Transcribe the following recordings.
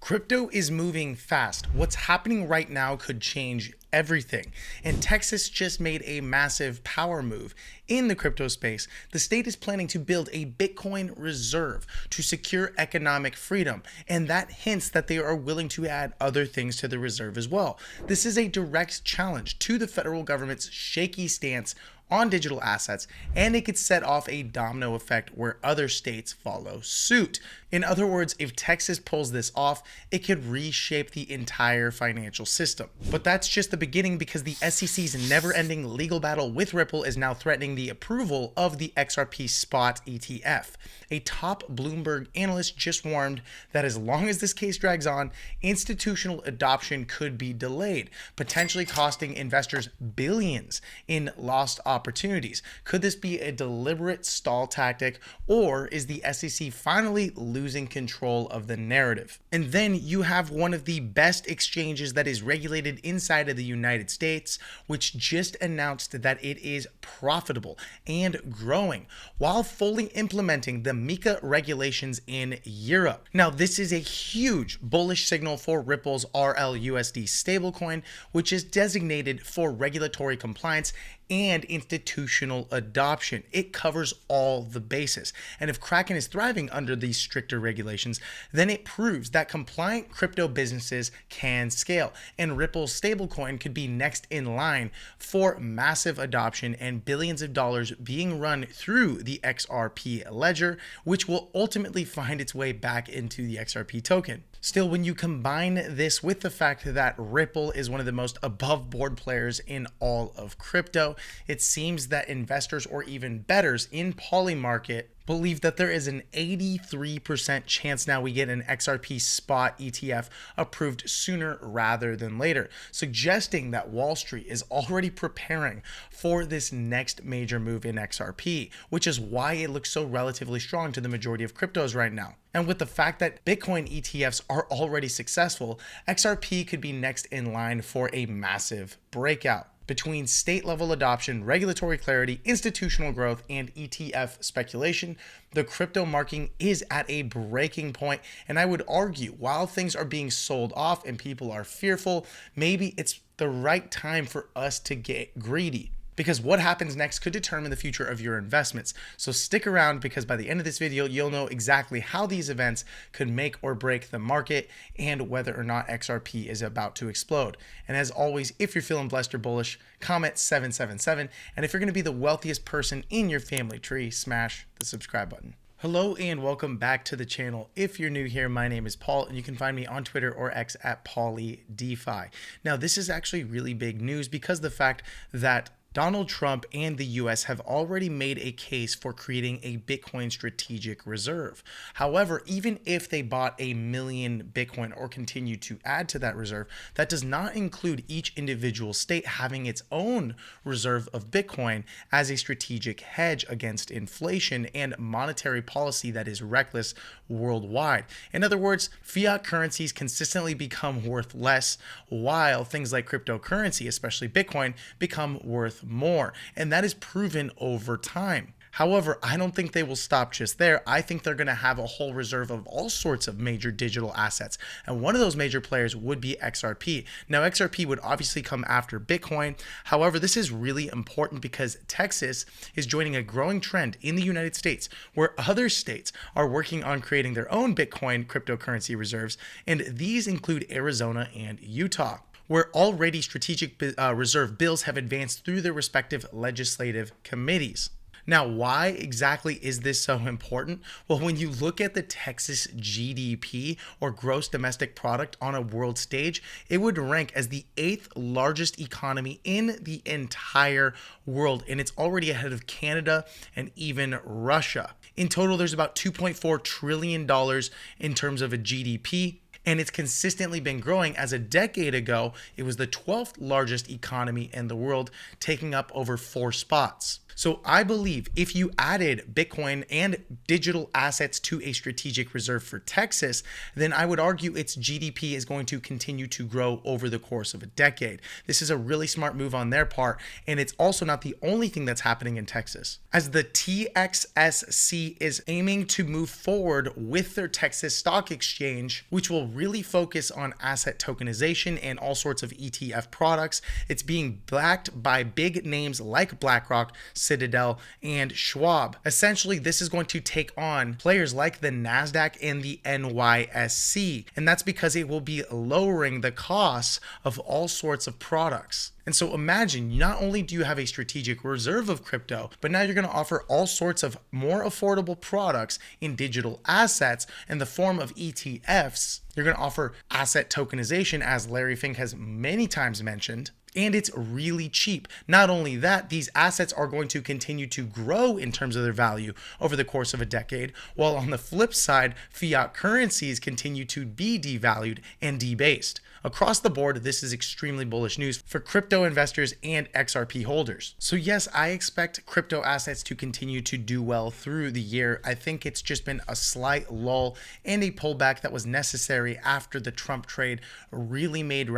Crypto is moving fast. What's happening right now could change everything. And Texas just made a massive power move in the crypto space. The state is planning to build a Bitcoin reserve to secure economic freedom. And that hints that they are willing to add other things to the reserve as well. This is a direct challenge to the federal government's shaky stance on digital assets, and it could set off a domino effect where other states follow suit. In other words, if Texas pulls this off, it could reshape the entire financial system. But that's just the beginning, because the SEC's never-ending legal battle with Ripple is now threatening the approval of the XRP spot ETF. A top Bloomberg analyst just warned that as long as this case drags on, institutional adoption could be delayed, potentially costing investors billions in lost opportunities. Could this be a deliberate stall tactic, or is the SEC finally losing control of the narrative? And then you have one of the best exchanges that is regulated inside of the United States, which just announced that it is profitable and growing while fully implementing the MiCA regulations in Europe. Now, this is a huge bullish signal for Ripple's RLUSD stablecoin, which is designated for regulatory compliance and institutional adoption. It covers all the bases. And if Kraken is thriving under these stricter regulations, then it proves that compliant crypto businesses can scale. And Ripple's stablecoin could be next in line for massive adoption and billions of dollars being run through the XRP ledger, which will ultimately find its way back into the XRP token. Still, when you combine this with the fact that Ripple is one of the most above board players in all of crypto, it seems that investors or even bettors in Polymarket believe that there is an 83% chance now we get an XRP spot ETF approved sooner rather than later, suggesting that Wall Street is already preparing for this next major move in XRP, which is why it looks so relatively strong to the majority of cryptos right now. And with the fact that Bitcoin ETFs are already successful, XRP could be next in line for a massive breakout. Between state-level adoption, regulatory clarity, institutional growth, and ETF speculation, the crypto market is at a breaking point. And I would argue, while things are being sold off and people are fearful, maybe it's the right time for us to get greedy, because what happens next could determine the future of your investments. So stick around, because by the end of this video, you'll know exactly how these events could make or break the market and whether or not XRP is about to explode. And as always, if you're feeling blessed or bullish, comment 777. And if you're gonna be the wealthiest person in your family tree, smash the subscribe button. Hello and welcome back to the channel. If you're new here, my name is Paul, and you can find me on Twitter or X at PaulyDeFi. Now, this is actually really big news, because the fact that Donald Trump and the US have already made a case for creating a Bitcoin strategic reserve. However, even if they bought 1 million Bitcoin or continue to add to that reserve, that does not include each individual state having its own reserve of Bitcoin as a strategic hedge against inflation and monetary policy that is reckless worldwide. In other words, fiat currencies consistently become worth less, while things like cryptocurrency, especially Bitcoin, become worth more, and that is proven over time. However, I don't think they will stop just there. I think they're going to have a whole reserve of all sorts of major digital assets, and one of those major players would be XRP. Now, XRP would obviously come after Bitcoin. However, this is really important because Texas is joining a growing trend in the United States where other states are working on creating their own Bitcoin cryptocurrency reserves, and these include Arizona and Utah, where already strategic reserve bills have advanced through their respective legislative committees. Now, why exactly is this so important? Well, when you look at the Texas GDP, or gross domestic product, on a world stage, it would rank as the 8th largest economy in the entire world, and it's already ahead of Canada and even Russia. In total, there's about $2.4 trillion in terms of a GDP. And it's consistently been growing, as a decade ago, it was the 12th largest economy in the world, taking up over 4 spots. So I believe if you added Bitcoin and digital assets to a strategic reserve for Texas, then I would argue its GDP is going to continue to grow over the course of a decade. This is a really smart move on their part, and it's also not the only thing that's happening in Texas, as the TXSC is aiming to move forward with their Texas stock exchange, which will really focus on asset tokenization and all sorts of ETF products. It's being backed by big names like BlackRock, Citadel, and Schwab. Essentially, this is going to take on players like the NASDAQ and the NYSE, and that's because it will be lowering the costs of all sorts of products. And so imagine, not only do you have a strategic reserve of crypto, but now you're going to offer all sorts of more affordable products in digital assets in the form of ETFs. You're going to offer asset tokenization, as Larry Fink has many times mentioned. And it's really cheap. Not only that, these assets are going to continue to grow in terms of their value over the course of a decade, while on the flip side, fiat currencies continue to be devalued and debased. Across the board, this is extremely bullish news for crypto investors and XRP holders. So yes, I expect crypto assets to continue to do well through the year. I think it's just been a slight lull and a pullback that was necessary after the Trump trade really made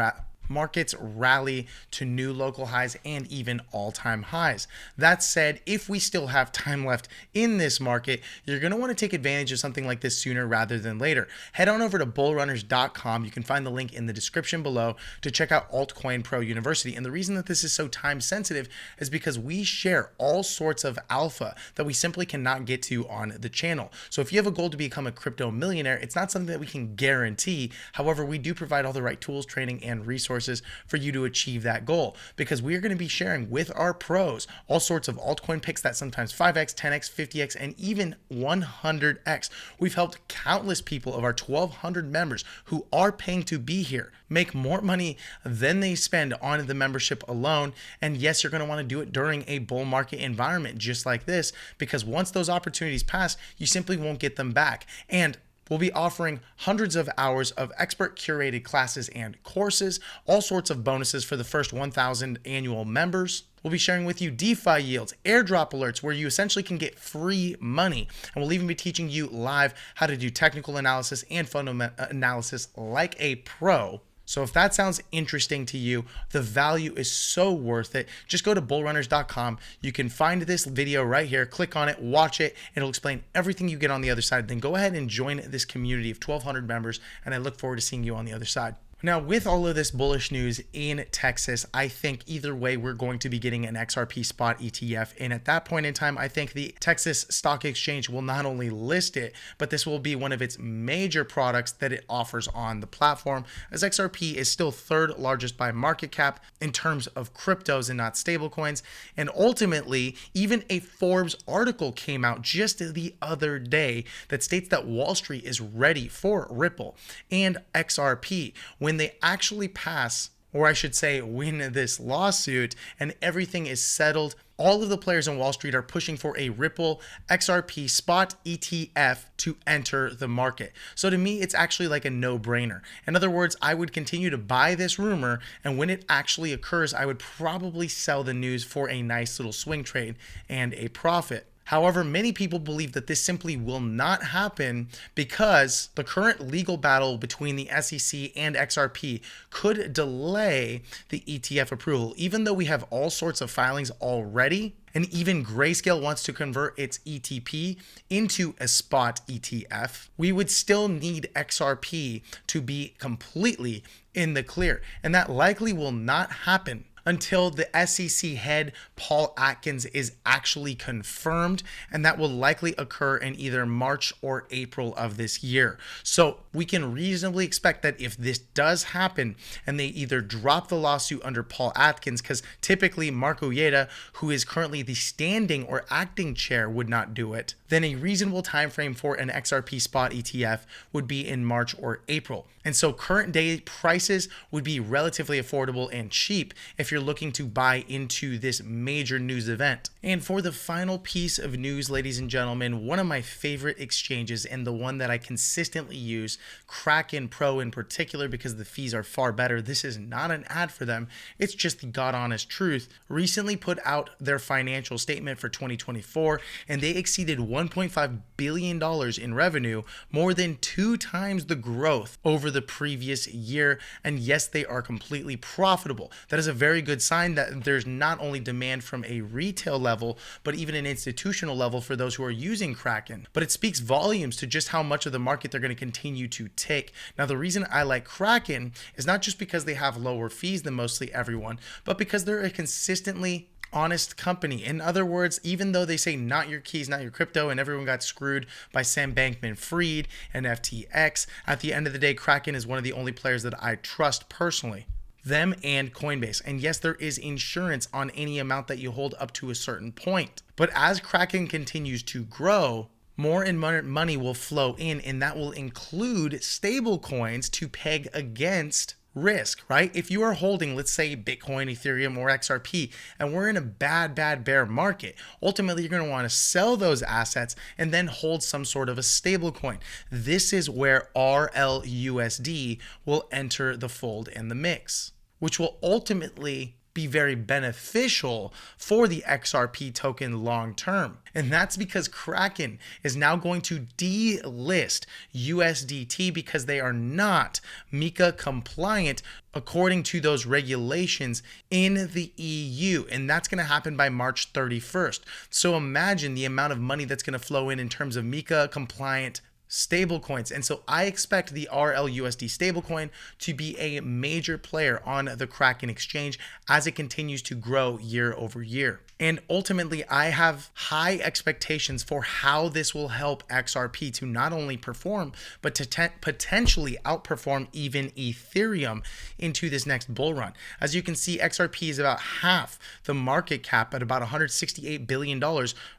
markets rally to new local highs and even all-time highs. That said, if we still have time left in this market, you're going to want to take advantage of something like this sooner rather than later. Head on over to bullrunners.com. You can find the link in the description below to check out Altcoin Pro University. And the reason that this is so time sensitive is because we share all sorts of alpha that we simply cannot get to on the channel. So if you have a goal to become a crypto millionaire, it's not something that we can guarantee. However, we do provide all the right tools, training, and resources for you to achieve that goal, because we are going to be sharing with our pros all sorts of altcoin picks that sometimes 5x, 10x, 50x, and even 100x. We've helped countless people of our 1,200 members who are paying to be here make more money than they spend on the membership alone. And yes, you're going to want to do it during a bull market environment just like this, because once those opportunities pass, you simply won't get them back. And we'll be offering hundreds of hours of expert curated classes and courses, all sorts of bonuses for the first 1,000 annual members. We'll be sharing with you DeFi yields, airdrop alerts, where you essentially can get free money. And we'll even be teaching you live how to do technical analysis and fundamental analysis like a pro. So if that sounds interesting to you, the value is so worth it. Just go to bullrunners.com. You can find this video right here. Click on it, watch it. It'll explain everything you get on the other side. Then go ahead and join this community of 1,200 members. And I look forward to seeing you on the other side. Now, with all of this bullish news in Texas, I think either way, we're going to be getting an XRP spot ETF. And at that point in time, I think the Texas Stock Exchange will not only list it, but this will be one of its major products that it offers on the platform, as XRP is still third largest by market cap in terms of cryptos and not stablecoins. And ultimately, even a Forbes article came out just the other day that states that Wall Street is ready for Ripple and XRP when they actually pass, or I should say win this lawsuit and everything is settled. All of the players on Wall Street are pushing for a Ripple XRP spot ETF to enter the market. So to me, it's actually like a no-brainer. In other words, I would continue to buy this rumor, and when it actually occurs, I would probably sell the news for a nice little swing trade and a profit. However, many people believe that this simply will not happen because the current legal battle between the SEC and XRP could delay the ETF approval. Even though we have all sorts of filings already, and even Grayscale wants to convert its ETP into a spot ETF, we would still need XRP to be completely in the clear. And that likely will not happen until the SEC head, Paul Atkins, is actually confirmed, and that will likely occur in either March or April of this year. So we can reasonably expect that if this does happen and they either drop the lawsuit under Paul Atkins, because typically Mark Uyeda, who is currently the standing or acting chair, would not do it, then a reasonable time frame for an XRP spot ETF would be in March or April. And so current day prices would be relatively affordable and cheap if you're looking to buy into this major news event. And for the final piece of news, ladies and gentlemen, one of my favorite exchanges and the one that I consistently use, Kraken Pro in particular, because the fees are far better. This is not an ad for them. It's just the God honest truth. Recently put out their financial statement for 2024, and they exceeded $1.5 billion in revenue, more than 2 times the growth over the previous year. And yes, they are completely profitable. That is a very good sign that there's not only demand from a retail level, but even an institutional level for those who are using Kraken. But it speaks volumes to just how much of the market they're going to continue to take. Now, the reason I like Kraken is not just because they have lower fees than mostly everyone, but because they're a consistently honest company. In other words, even though they say not your keys, not your crypto, and everyone got screwed by Sam Bankman-Fried and FTX, at the end of the day, Kraken is one of the only players that I trust personally. Them and Coinbase. And yes, there is insurance on any amount that you hold up to a certain point. But as Kraken continues to grow, more and more money will flow in, and that will include stablecoins to peg against risk, right? If you are holding, let's say, Bitcoin, Ethereum, or XRP, and we're in a bad bear market, ultimately you're going to want to sell those assets and then hold some sort of a stable coin. This is where RLUSD will enter the fold and the mix, which will ultimately be very beneficial for the XRP token long term. And that's because Kraken is now going to delist USDT because they are not MiCA compliant according to those regulations in the EU. And that's going to happen by March 31st. So imagine the amount of money that's going to flow in terms of MiCA compliant stablecoins. And so I expect the RLUSD stablecoin to be a major player on the Kraken exchange as it continues to grow year over year. And ultimately, I have high expectations for how this will help XRP to not only perform, but to potentially outperform even Ethereum into this next bull run. As you can see, XRP is about half the market cap at about $168 billion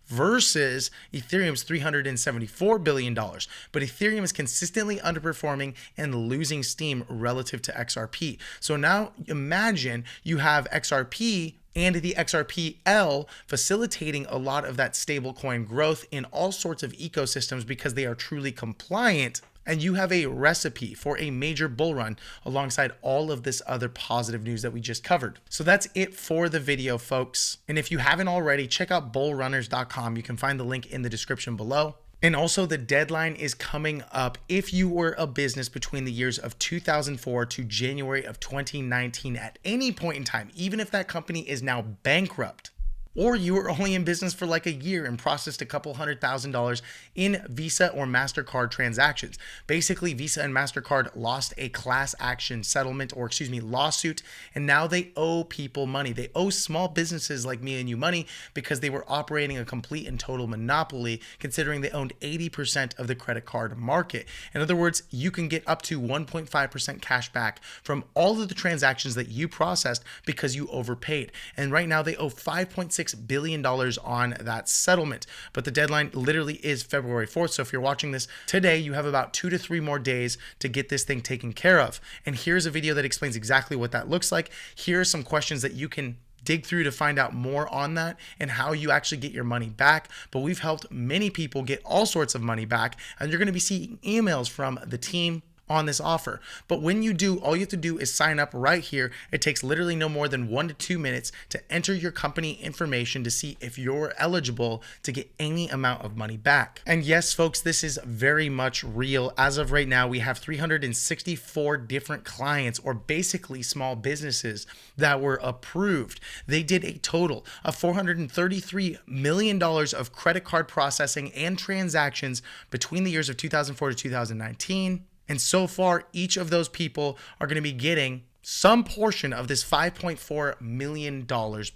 versus Ethereum's $374 billion. But Ethereum is consistently underperforming and losing steam relative to XRP. So now imagine you have XRP and the XRPL facilitating a lot of that stablecoin growth in all sorts of ecosystems because they are truly compliant. And you have a recipe for a major bull run alongside all of this other positive news that we just covered. So that's it for the video, folks. And if you haven't already, check out bullrunners.com. You can find the link in the description below. And also the deadline is coming up. If you were a business between the years of 2004 to January of 2019 at any point in time, even if that company is now bankrupt, or you were only in business for like a year and processed a couple $100,000 in Visa or Mastercard transactions. Basically, Visa and Mastercard lost a class action settlement, or lawsuit, and now they owe people money. They owe small businesses like me and you money because they were operating a complete and total monopoly, considering they owned 80% of the credit card market. In other words, you can get up to 1.5% cash back from all of the transactions that you processed because you overpaid. And right now they owe $5.6 billion on that settlement. But the deadline literally is February 4th. So if you're watching this today, you have about 2 to 3 more days to get this thing taken care of. And here's a video that explains exactly what that looks like. Here are some questions that you can dig through to find out more on that and how you actually get your money back. But we've helped many people get all sorts of money back, and you're going to be seeing emails from the team on this offer. But when you do, all you have to do is sign up right here. It takes literally no more than 1 to 2 minutes to enter your company information to see if you're eligible to get any amount of money back. And yes, folks, this is very much real. As of right now, we have 364 different clients, or basically small businesses, that were approved. They did a total of $433 million of credit card processing and transactions between the years of 2004 to 2019. And so far, each of those people are going to be getting some portion of this $5.4 million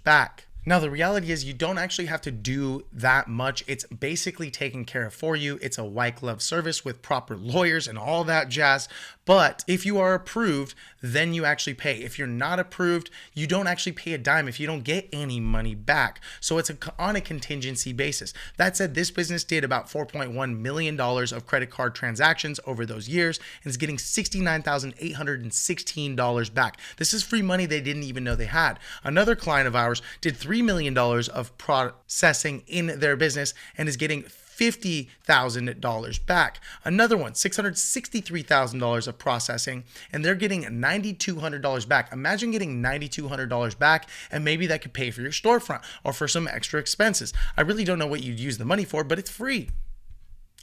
back. Now, the reality is you don't actually have to do that much. It's basically taken care of for you. It's a white glove service with proper lawyers and all that jazz. But if you are approved, then you actually pay. If you're not approved, you don't actually pay a dime if you don't get any money back. So it's on a contingency basis. That said, this business did about $4.1 million of credit card transactions over those years and is getting $69,816 back. This is free money they didn't even know they had. Another client of ours did $3 million of processing in their business and is getting $50,000 back. Another one, $663,000 of processing, and they're getting $9,200 back. Imagine getting $9,200 back, and maybe that could pay for your storefront or for some extra expenses. I really don't know what you'd use the money for, but it's free.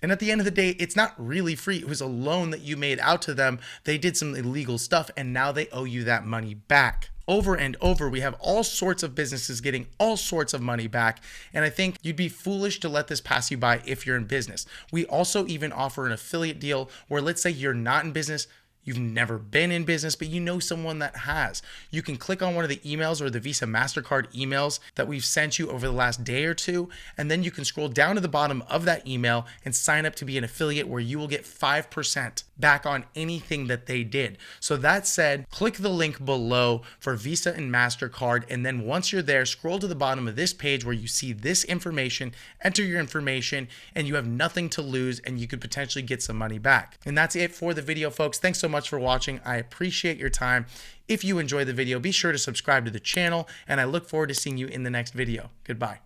And at the end of the day, it's not really free. It was a loan that you made out to them. They did some illegal stuff, and now they owe you that money back. over and over. We have all sorts of businesses getting all sorts of money back. And I think you'd be foolish to let this pass you by if you're in business. We also even offer an affiliate deal where, let's say you're not in business, you've never been in business, but you know someone that has. You can click on one of the emails or the Visa Mastercard emails that we've sent you over the last day or two, and then you can scroll down to the bottom of that email and sign up to be an affiliate where you will get 5% back on anything that they did. So that said, click the link below for Visa and Mastercard, and then once you're there, scroll to the bottom of this page where you see this information, enter your information, and you have nothing to lose, and you could potentially get some money back. And that's it for the video, folks. Thanks so much for watching. I appreciate your time. If you enjoyed the video, be sure to subscribe to the channel, and I look forward to seeing you in the next video. Goodbye.